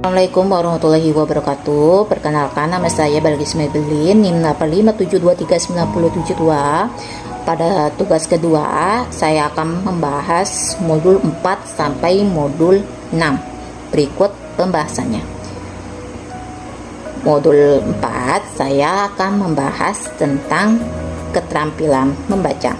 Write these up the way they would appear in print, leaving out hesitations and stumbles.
Assalamualaikum warahmatullahi wabarakatuh. Perkenalkan, nama saya Balkis Mebelin, NIM 857239772. Pada tugas kedua, saya akan membahas modul 4 sampai modul 6. Berikut pembahasannya. Modul 4, saya akan membahas tentang keterampilan membaca.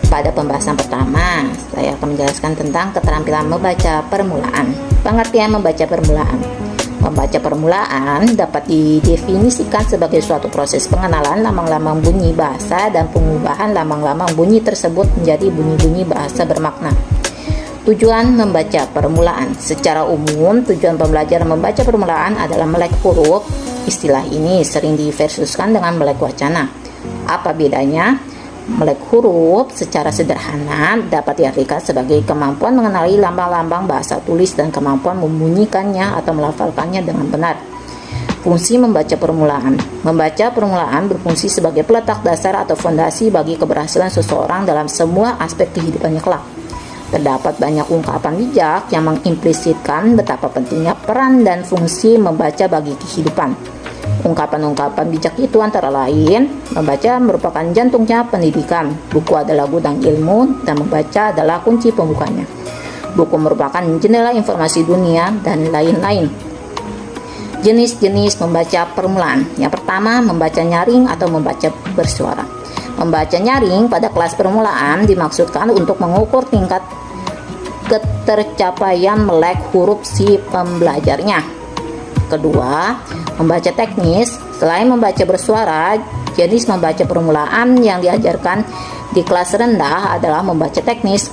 Pada pembahasan pertama, saya akan menjelaskan tentang keterampilan membaca permulaan. Pengertian membaca permulaan. Membaca permulaan dapat didefinisikan sebagai suatu proses pengenalan lambang-lambang bunyi bahasa dan pengubahan lambang-lambang bunyi tersebut menjadi bunyi-bunyi bahasa bermakna. Tujuan membaca permulaan. Secara umum, tujuan pembelajaran membaca permulaan adalah melek huruf. Istilah ini sering diversuskan dengan melek wacana. Apa bedanya? Melek huruf secara sederhana dapat diartikan sebagai kemampuan mengenali lambang-lambang bahasa tulis dan kemampuan membunyikannya atau melafalkannya dengan benar. Fungsi membaca permulaan. Membaca permulaan berfungsi sebagai peletak dasar atau fondasi bagi keberhasilan seseorang dalam semua aspek kehidupannya kelak. Terdapat banyak ungkapan bijak yang mengimplisitkan betapa pentingnya peran dan fungsi membaca bagi kehidupan. Ungkapan-ungkapan bijak itu antara lain, membaca merupakan jantungnya pendidikan, buku adalah gudang ilmu, dan membaca adalah kunci pembukanya. Buku merupakan jendela informasi dunia, dan lain-lain. Jenis-jenis membaca permulaan. Yang pertama, membaca nyaring atau membaca bersuara. Membaca nyaring pada kelas permulaan dimaksudkan untuk mengukur tingkat ketercapaian melek huruf si pembelajarnya. Kedua, membaca teknis. Selain membaca bersuara, jenis membaca permulaan yang diajarkan di kelas rendah adalah membaca teknis.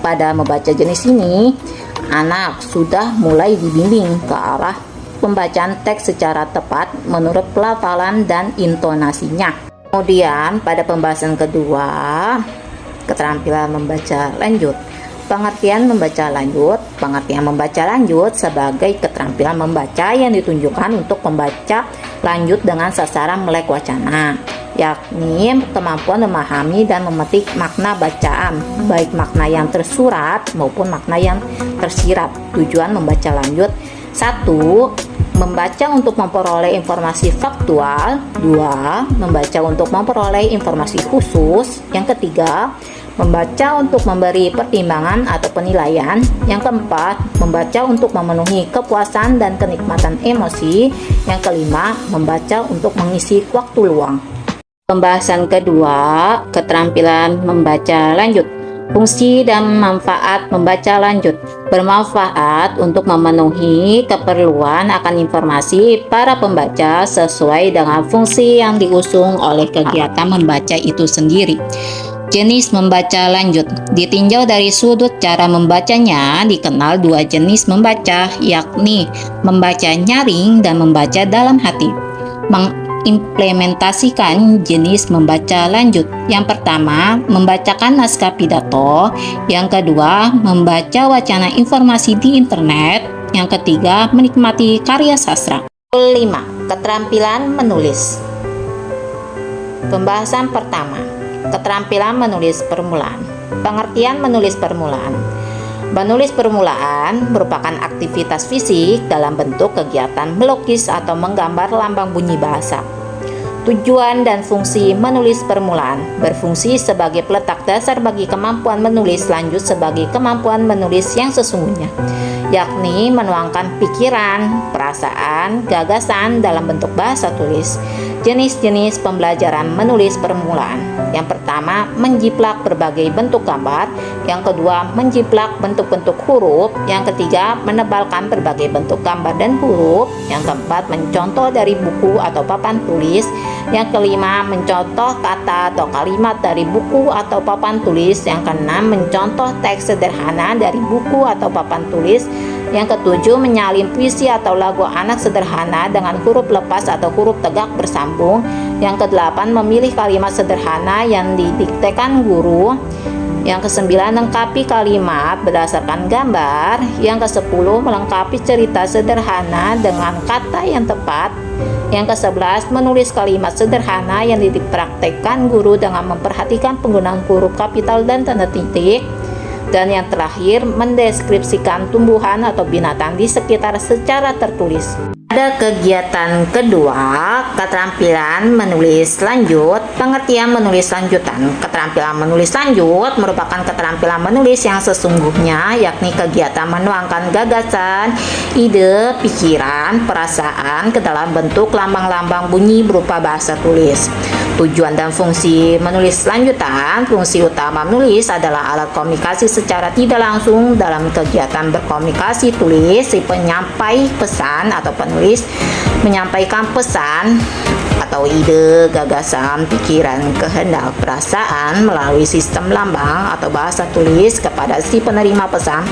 Pada membaca jenis ini, anak sudah mulai dibimbing ke arah pembacaan teks secara tepat menurut pelafalan dan intonasinya. Kemudian, pada pembahasan kedua, keterampilan membaca lanjut. Pengertian membaca lanjut. Pengertian membaca lanjut sebagai keterampilan membaca yang ditunjukkan untuk membaca lanjut dengan sasaran melek wacana, yakni kemampuan memahami dan memetik makna bacaan, baik makna yang tersurat maupun makna yang tersirat. Tujuan membaca lanjut: 1. Membaca untuk memperoleh informasi faktual. 2. Membaca untuk memperoleh informasi khusus. Yang ketiga, membaca untuk memberi pertimbangan atau penilaian. Yang keempat, membaca untuk memenuhi kepuasan dan kenikmatan emosi. Yang kelima, membaca untuk mengisi waktu luang. Pembahasan kedua, keterampilan membaca lanjut. Fungsi dan manfaat membaca lanjut. Bermanfaat untuk memenuhi keperluan akan informasi para pembaca sesuai dengan fungsi yang diusung oleh kegiatan membaca itu sendiri. Jenis membaca lanjut. Ditinjau dari sudut cara membacanya, dikenal dua jenis membaca, yakni membaca nyaring dan membaca dalam hati. Mengimplementasikan jenis membaca lanjut. Yang pertama, membacakan naskah pidato. Yang kedua, membaca wacana informasi di internet. Yang ketiga, menikmati karya sastra. 5. Keterampilan menulis. Pembahasan pertama, keterampilan menulis permulaan. Pengertian menulis permulaan. Menulis permulaan merupakan aktivitas fisik dalam bentuk kegiatan melukis atau menggambar lambang bunyi bahasa. Tujuan dan fungsi menulis permulaan: berfungsi sebagai peletak dasar bagi kemampuan menulis lanjut sebagai kemampuan menulis yang sesungguhnya, yakni menuangkan pikiran, perasaan, gagasan dalam bentuk bahasa tulis. Jenis-jenis pembelajaran menulis permulaan. Yang pertama, menjiplak berbagai bentuk gambar. Yang kedua, menjiplak bentuk-bentuk huruf. Yang ketiga, menebalkan berbagai bentuk gambar dan huruf. Yang keempat, mencontoh dari buku atau papan tulis. Yang kelima, mencontoh kata atau kalimat dari buku atau papan tulis. Yang keenam, mencontoh teks sederhana dari buku atau papan tulis. Yang ketujuh, menyalin puisi atau lagu anak sederhana dengan huruf lepas atau huruf tegak bersambung. Yang kedelapan, memilih kalimat sederhana yang didiktekan guru. Yang kesembilan, lengkapi kalimat berdasarkan gambar. Yang kesepuluh, melengkapi cerita sederhana dengan kata yang tepat. Yang ke-11, menulis kalimat sederhana yang dipraktekkan guru dengan memperhatikan penggunaan huruf kapital dan tanda titik. Dan yang terakhir, mendeskripsikan tumbuhan atau binatang di sekitar secara tertulis. Pada kegiatan kedua, keterampilan menulis lanjut, pengertian menulis lanjutan. Keterampilan menulis lanjut merupakan keterampilan menulis yang sesungguhnya, yakni kegiatan menuangkan gagasan, ide, pikiran, perasaan ke dalam bentuk lambang-lambang bunyi berupa bahasa tulis. Tujuan dan fungsi menulis lanjutan. Fungsi utama menulis adalah alat komunikasi secara tidak langsung dalam kegiatan berkomunikasi tulis. Si penyampai pesan atau penulis menyampaikan pesan atau ide, gagasan, pikiran, kehendak, perasaan melalui sistem lambang atau bahasa tulis kepada si penerima pesan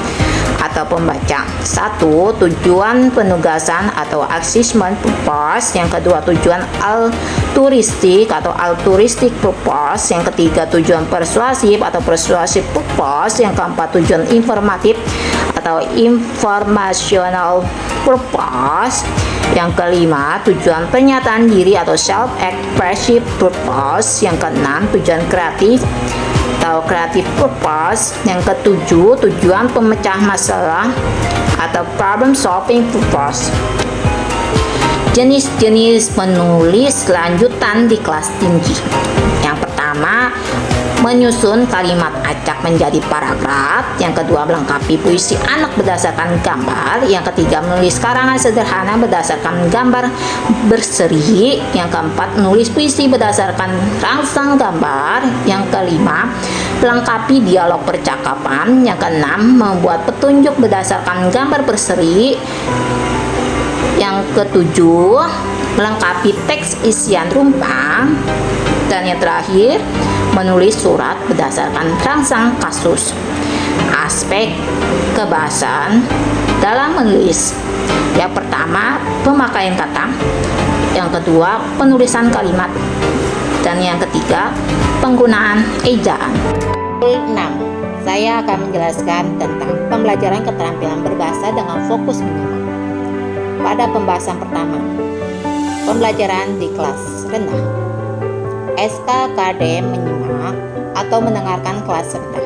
atau pembaca. 1. Tujuan penugasan atau achievement purpose. Yang kedua, tujuan altruistik atau altruistic purpose. Yang ketiga, tujuan persuasif atau persuasive purpose. Yang keempat, tujuan informatif atau informational purpose. Yang kelima, tujuan pernyataan diri atau self-expressive purpose. Yang keenam, tujuan kreatif atau creative purpose. Yang ketujuh, tujuan pemecah masalah atau problem solving purpose. Jenis-jenis menulis lanjutan di kelas tinggi. Yang pertama, menyusun kalimat acak menjadi paragraf. Yang kedua, melengkapi puisi anak berdasarkan gambar. Yang ketiga, menulis karangan sederhana berdasarkan gambar berseri. Yang keempat, menulis puisi berdasarkan rangsang gambar. Yang kelima, melengkapi dialog percakapan. Yang keenam, membuat petunjuk berdasarkan gambar berseri. Yang ketujuh, melengkapi teks isian rumpang. Dan yang terakhir, menulis surat berdasarkan rangsang kasus. Aspek kebahasaan dalam menulis. Yang pertama, pemakaian kata. Yang kedua, penulisan kalimat. Dan yang ketiga, penggunaan ejaan. 6. Saya akan menjelaskan tentang pembelajaran keterampilan berbahasa dengan fokus menyimak. Pada pembahasan pertama, pembelajaran di kelas rendah. SKKD menyimak atau mendengarkan kelas rendah.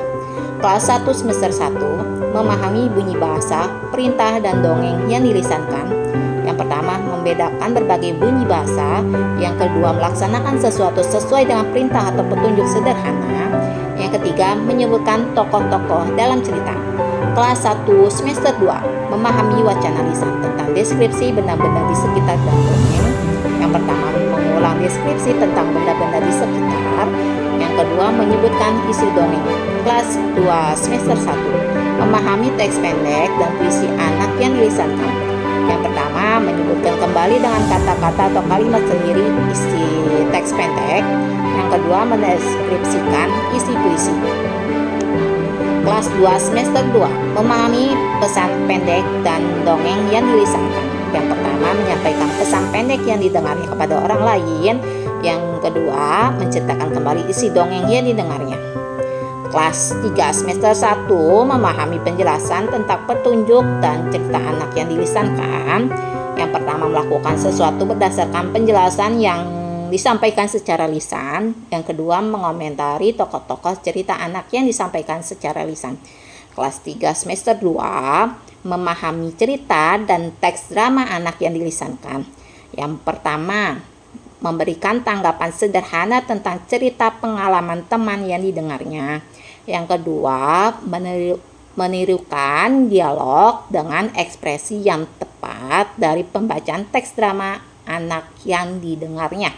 Kelas 1 semester 1 memahami bunyi bahasa, perintah, dan dongeng yang dilisankan. Yang pertama, membedakan berbagai bunyi bahasa. Yang kedua, melaksanakan sesuatu sesuai dengan perintah atau petunjuk sederhana. Yang ketiga, menyebutkan tokoh-tokoh dalam cerita. Kelas 1 semester 2 memahami wacana lisan tentang deskripsi benda-benda di sekitar dan dongeng. Yang pertama, mengulang deskripsi tentang benda-benda di sekitar. Yang kedua, menyebutkan isi dongeng. Kelas 2 semester 1 memahami teks pendek dan puisi anak yang dilisankan. Yang pertama, menyebutkan kembali dengan kata-kata atau kalimat sendiri isi teks pendek. Yang kedua, mendeskripsikan isi puisi. Kelas 2 semester 2 memahami pesan pendek dan dongeng yang dilisankan. Yang pertama, menyampaikan pesan pendek yang didengarnya kepada orang lain. Yang kedua, menceritakan kembali isi dongeng yang didengarnya. Kelas 3 semester 1 memahami penjelasan tentang petunjuk dan cerita anak yang dilisankan. Yang pertama, melakukan sesuatu berdasarkan penjelasan yang disampaikan secara lisan. Yang kedua, mengomentari tokoh-tokoh cerita anak yang disampaikan secara lisan. Kelas 3 semester 2 memahami cerita dan teks drama anak yang dilisankan. Yang pertama, memberikan tanggapan sederhana tentang cerita pengalaman teman yang didengarnya. Yang kedua, menirukan dialog dengan ekspresi yang tepat dari pembacaan teks drama anak yang didengarnya.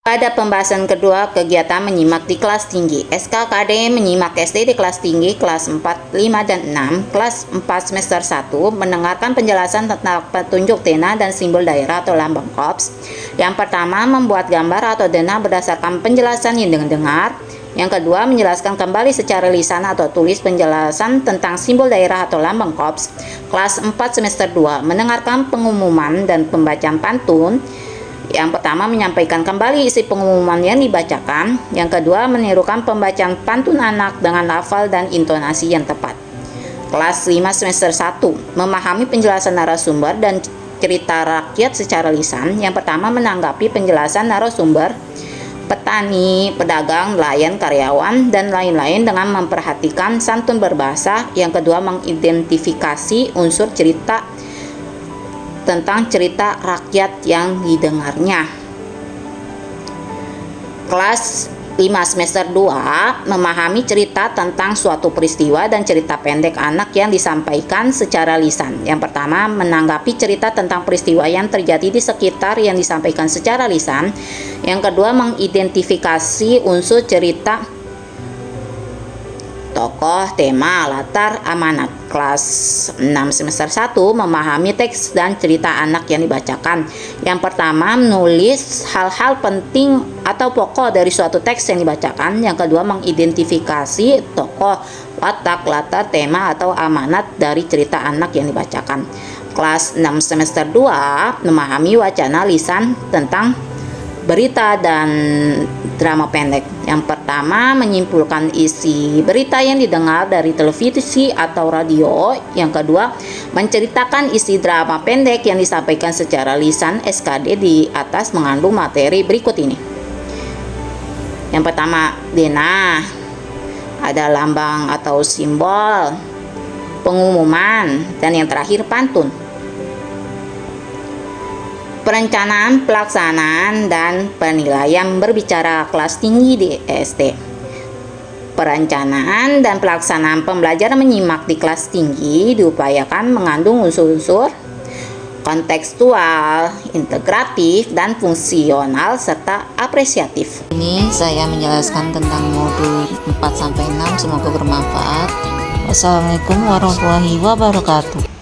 Pada pembahasan kedua, kegiatan menyimak di kelas tinggi. SKKD menyimak SD di kelas tinggi kelas 4, 5, dan 6. Kelas 4 semester 1 mendengarkan penjelasan tentang petunjuk denah dan simbol daerah atau lambang korps. Yang pertama, membuat gambar atau denah berdasarkan penjelasan yang didengar. Yang kedua, menjelaskan kembali secara lisan atau tulis penjelasan tentang simbol daerah atau lambang korps. Kelas 4 semester 2 mendengarkan pengumuman dan pembacaan pantun. Yang pertama, menyampaikan kembali isi pengumuman yang dibacakan. Yang kedua, menirukan pembacaan pantun anak dengan lafal dan intonasi yang tepat. Kelas 5 semester 1 memahami penjelasan narasumber dan cerita rakyat secara lisan. Yang pertama, menanggapi penjelasan narasumber. petani, pedagang, nelayan, karyawan, dan lain-lain dengan memperhatikan santun berbahasa. Yang kedua, mengidentifikasi unsur cerita tentang cerita rakyat yang didengarnya. Kelas 5 semester 2 memahami cerita tentang suatu peristiwa dan cerita pendek anak yang disampaikan secara lisan. Yang pertama, menanggapi cerita tentang peristiwa yang terjadi di sekitar yang disampaikan secara lisan. Yang kedua, mengidentifikasi unsur cerita, tokoh, tema, latar, amanat. Kelas 6 semester 1 memahami teks dan cerita anak yang dibacakan. Yang pertama, menulis hal-hal penting atau pokok dari suatu teks yang dibacakan. Yang kedua, mengidentifikasi tokoh, watak, latar, tema, atau amanat dari cerita anak yang dibacakan. Kelas 6 semester 2 memahami wacana lisan tentang berita dan drama pendek. Yang pertama, menyimpulkan isi berita yang didengar dari televisi atau radio. Yang kedua, menceritakan isi drama pendek yang disampaikan secara lisan. SKD di atas mengandung materi berikut ini. Yang pertama, denah, ada lambang atau simbol, pengumuman, dan yang terakhir pantun. Perencanaan, pelaksanaan, dan penilaian berbicara kelas tinggi di SD. Perencanaan dan pelaksanaan pembelajaran menyimak di kelas tinggi diupayakan mengandung unsur-unsur kontekstual, integratif, dan fungsional, serta apresiatif. Ini saya menjelaskan tentang modul 4-6, semoga bermanfaat. Wassalamualaikum warahmatullahi wabarakatuh.